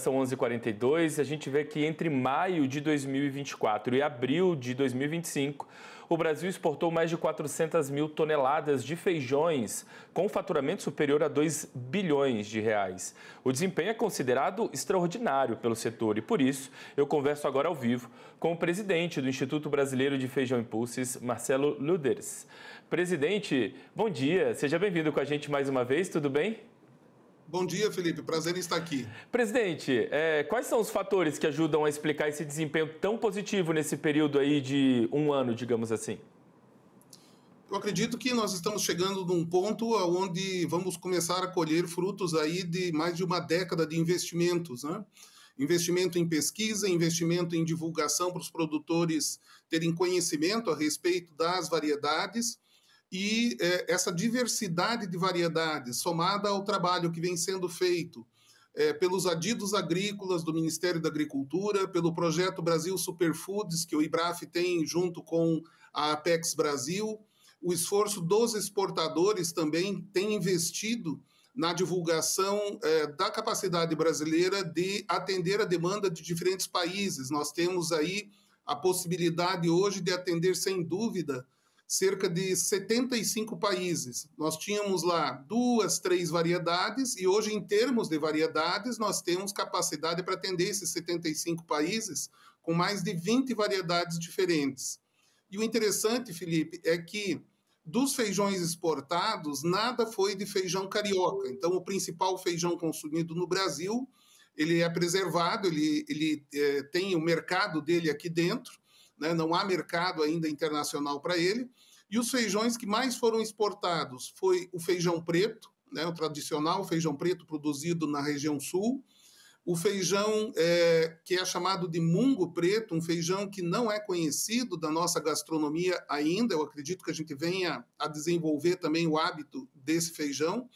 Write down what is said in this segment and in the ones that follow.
São 11h42 e a gente vê que entre maio de 2024 e abril de 2025, o Brasil exportou mais de 400 mil toneladas de feijões, com faturamento superior a 2 bilhões de reais. O desempenho é considerado extraordinário pelo setor e, por isso, eu converso agora ao vivo com o presidente do Instituto Brasileiro de Feijão e Pulses, Marcelo Luders. Presidente, bom dia, seja bem-vindo com a gente mais uma vez, tudo bem? Bom dia, Felipe. Prazer em estar aqui. Presidente, quais são os fatores que ajudam a explicar esse desempenho tão positivo nesse período aí de um ano, digamos assim? Eu acredito que nós estamos chegando num ponto onde vamos começar a colher frutos aí de mais de uma década de investimentos, né? Investimento em pesquisa, investimento em divulgação para os produtores terem conhecimento a respeito das variedades. E essa diversidade de variedades, somada ao trabalho que vem sendo feito pelos adidos agrícolas do Ministério da Agricultura, pelo projeto Brasil Superfoods, que o IBRAF tem junto com a Apex Brasil, o esforço dos exportadores também tem investido na divulgação da capacidade brasileira de atender a demanda de diferentes países. Nós temos aí a possibilidade hoje de atender, sem dúvida, cerca de 75 países. Nós tínhamos lá 2, 3 variedades e hoje, em termos de variedades, nós temos capacidade para atender esses 75 países com mais de 20 variedades diferentes. E o interessante, Felipe, é que dos feijões exportados, nada foi de feijão carioca. Então, o principal feijão consumido no Brasil, ele é preservado, ele tem o mercado dele aqui dentro, né? Não há mercado ainda internacional para ele. E os feijões que mais foram exportados foi o feijão preto, né? O tradicional feijão preto produzido na região sul, o feijão que é chamado de mungo preto, um feijão que não é conhecido da nossa gastronomia ainda. Eu acredito que a gente venha a desenvolver também o hábito desse feijão,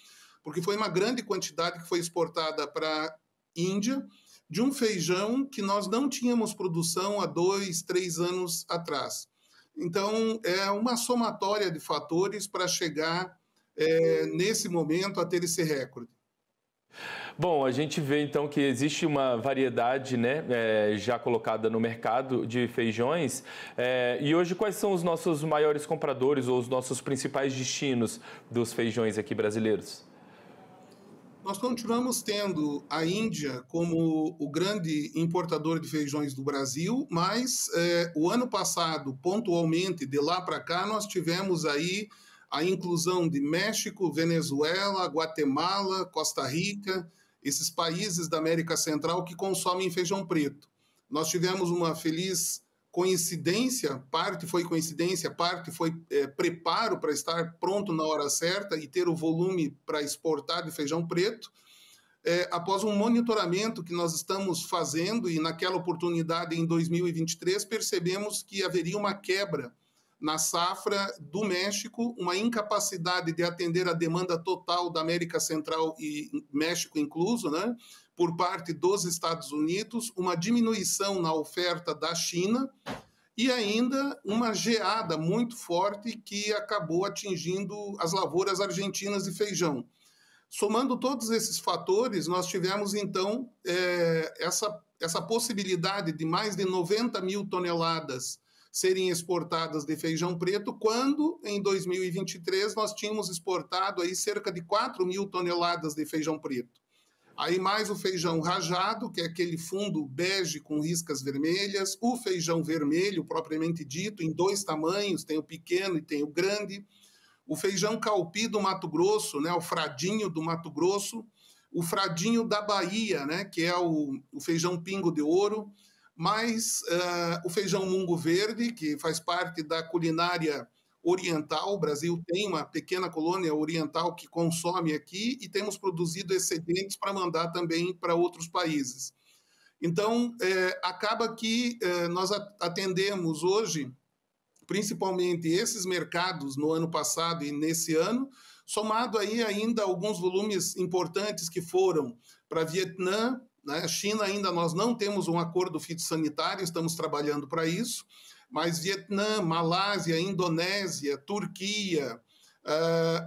porque foi uma grande quantidade que foi exportada para a Índia, de um feijão que nós não tínhamos produção há 2, 3 anos atrás. Então, é uma somatória de fatores para chegar, nesse momento, a ter esse recorde. Bom, a gente vê então que existe uma variedade, né, já colocada no mercado de feijões. E hoje, quais são os nossos maiores compradores ou os nossos principais destinos dos feijões aqui brasileiros? Nós continuamos tendo a Índia como o grande importador de feijões do Brasil, mas o ano passado, pontualmente, de lá para cá, nós tivemos aí a inclusão de México, Venezuela, Guatemala, Costa Rica, esses países da América Central que consomem feijão preto. Nós tivemos uma feliz coincidência, parte foi coincidência, parte foi preparo para estar pronto na hora certa e ter o volume para exportar de feijão preto, após um monitoramento que nós estamos fazendo, e naquela oportunidade, em 2023, percebemos que haveria uma quebra na safra do México, uma incapacidade de atender a demanda total da América Central e México incluso, né, por parte dos Estados Unidos, uma diminuição na oferta da China e ainda uma geada muito forte que acabou atingindo as lavouras argentinas de feijão. Somando todos esses fatores, nós tivemos, então, essa possibilidade de mais de 90 mil toneladas serem exportadas de feijão preto, quando, em 2023, nós tínhamos exportado aí cerca de 4 mil toneladas de feijão preto. Aí mais o feijão rajado, que é aquele fundo bege com riscas vermelhas, o feijão vermelho, propriamente dito, em 2 tamanhos, tem o pequeno e tem o grande, o feijão calpi do Mato Grosso, né, o fradinho do Mato Grosso, o fradinho da Bahia, né, que é o feijão pingo de ouro, mais o feijão mungo verde, que faz parte da culinária oriental. O Brasil tem uma pequena colônia oriental que consome aqui e temos produzido excedentes para mandar também para outros países. Então, acaba que nós atendemos hoje, principalmente esses mercados no ano passado e nesse ano, somado aí ainda alguns volumes importantes que foram para Vietnã, né? China ainda nós não temos um acordo fitossanitário, estamos trabalhando para isso, mas Vietnã, Malásia, Indonésia, Turquia,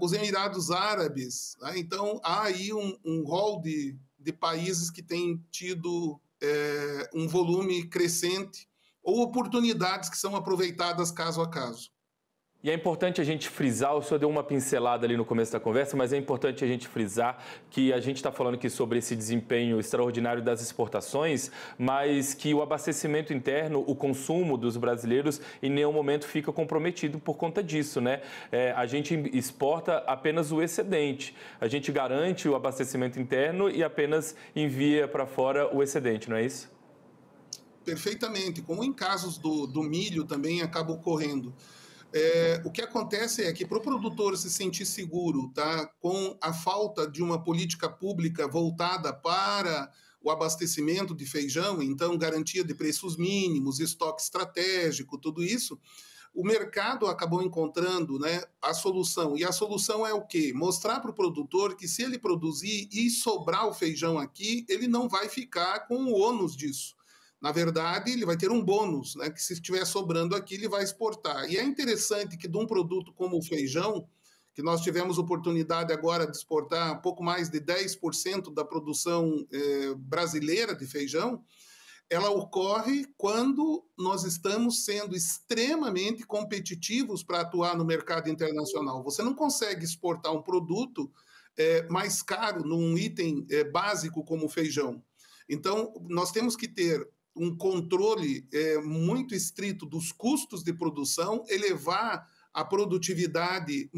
os Emirados Árabes, né? Então há aí um rol de de países que têm tido um volume crescente ou oportunidades que são aproveitadas caso a caso. E é importante a gente frisar, o senhor deu uma pincelada ali no começo da conversa, mas é importante a gente frisar que a gente está falando aqui sobre esse desempenho extraordinário das exportações, mas que o abastecimento interno, o consumo dos brasileiros, em nenhum momento fica comprometido por conta disso, né? A gente exporta apenas o excedente, a gente garante o abastecimento interno e apenas envia para fora o excedente, não é isso? Perfeitamente, como em casos do milho também acaba ocorrendo. O que acontece é que para o produtor se sentir seguro, tá, com a falta de uma política pública voltada para o abastecimento de feijão, então garantia de preços mínimos, estoque estratégico, tudo isso, o mercado acabou encontrando, né, a solução. E a solução é o quê? Mostrar para o produtor que se ele produzir e sobrar o feijão aqui, ele não vai ficar com o ônus disso. Na verdade, ele vai ter um bônus, né? Que se estiver sobrando aqui, ele vai exportar. E é interessante que de um produto como o feijão, que nós tivemos oportunidade agora de exportar um pouco mais de 10% da produção brasileira de feijão, ela ocorre quando nós estamos sendo extremamente competitivos para atuar no mercado internacional. Você não consegue exportar um produto mais caro num item básico como o feijão. Então, nós temos que ter um controle muito estrito dos custos de produção, elevar a produtividade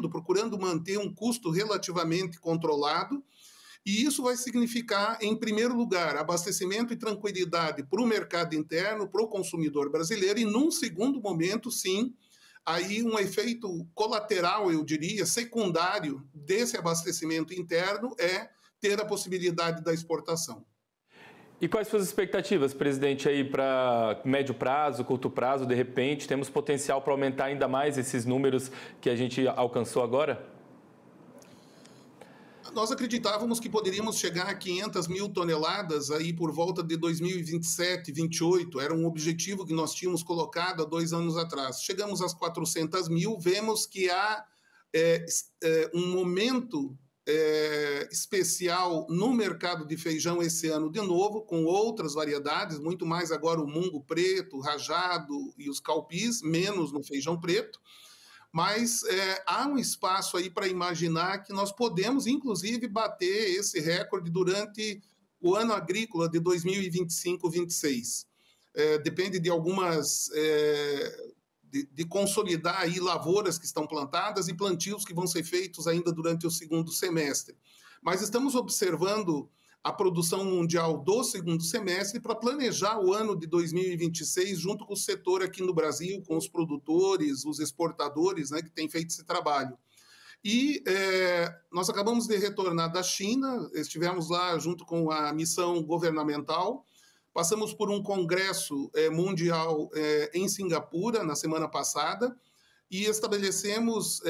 procurando manter um custo relativamente controlado, e isso vai significar, em primeiro lugar, abastecimento e tranquilidade para o mercado interno, para o consumidor brasileiro, e num segundo momento, sim, aí um efeito colateral, eu diria, secundário desse abastecimento interno é ter a possibilidade da exportação. E quais suas expectativas, presidente, aí para médio prazo, curto prazo, de repente? Temos potencial para aumentar ainda mais esses números que a gente alcançou agora? Nós acreditávamos que poderíamos chegar a 500 mil toneladas aí por volta de 2027, 2028. Era um objetivo que nós tínhamos colocado há 2 anos atrás. Chegamos às 400 mil, vemos que há um momento especial no mercado de feijão esse ano de novo, com outras variedades, muito mais agora o mungo preto, o rajado e os calpis, menos no feijão preto, mas há um espaço aí para imaginar que nós podemos, inclusive, bater esse recorde durante o ano agrícola de 2025-26. Depende de algumas... De consolidar aí lavouras que estão plantadas e plantios que vão ser feitos ainda durante o segundo semestre. Mas estamos observando a produção mundial do segundo semestre para planejar o ano de 2026 junto com o setor aqui no Brasil, com os produtores, os exportadores, né, que têm feito esse trabalho. E nós acabamos de retornar da China, estivemos lá junto com a missão governamental. Passamos por um congresso mundial em Singapura, na semana passada, e estabelecemos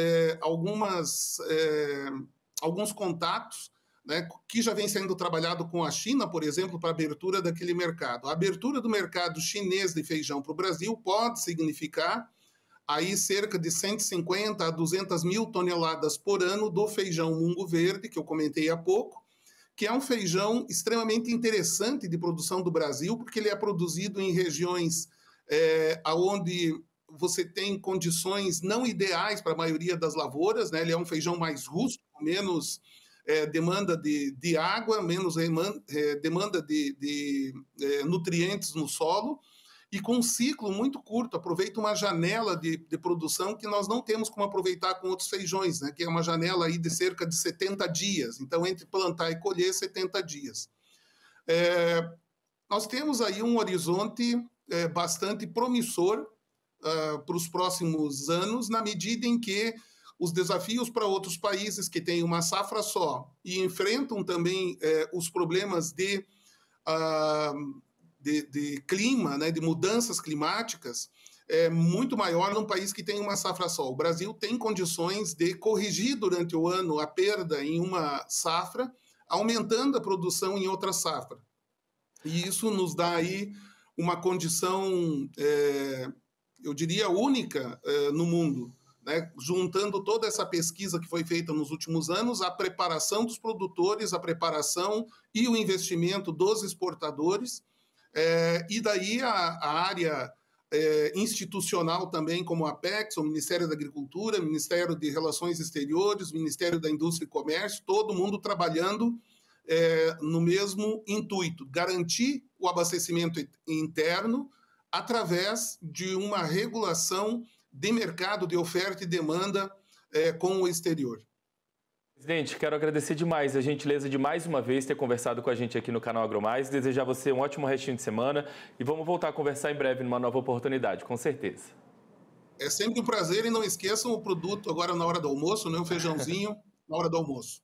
alguns contatos, né, que já vem sendo trabalhado com a China, por exemplo, para a abertura daquele mercado. A abertura do mercado chinês de feijão para o Brasil pode significar aí cerca de 150 a 200 mil toneladas por ano do feijão mungo verde, que eu comentei há pouco, que é um feijão extremamente interessante de produção do Brasil, porque ele é produzido em regiões onde você tem condições não ideais para a maioria das lavouras, né? Ele é um feijão mais rústico, menos demanda de água, menos demanda de nutrientes no solo, e com um ciclo muito curto, aproveita uma janela de produção que nós não temos como aproveitar com outros feijões, né? Que é uma janela aí de cerca de 70 dias. Então, entre plantar e colher, 70 dias. Nós temos aí um horizonte bastante promissor para os próximos anos, na medida em que os desafios para outros países que têm uma safra só e enfrentam também os problemas de clima, né, de mudanças climáticas, é muito maior num país que tem uma safra só. O Brasil tem condições de corrigir durante o ano a perda em uma safra, aumentando a produção em outra safra. E isso nos dá aí uma condição, eu diria, única no mundo, né, juntando toda essa pesquisa que foi feita nos últimos anos, a preparação dos produtores, a preparação e o investimento dos exportadores, e daí a área institucional também, como a Apex, o Ministério da Agricultura, o Ministério de Relações Exteriores, o Ministério da Indústria e Comércio, todo mundo trabalhando no mesmo intuito, garantir o abastecimento interno através de uma regulação de mercado de oferta e demanda com o exterior. Presidente, quero agradecer demais a gentileza de mais uma vez ter conversado com a gente aqui no canal AgroMais, desejar a você um ótimo restinho de semana e vamos voltar a conversar em breve numa nova oportunidade, com certeza. É sempre um prazer e não esqueçam o produto agora na hora do almoço, né? O feijãozinho na hora do almoço.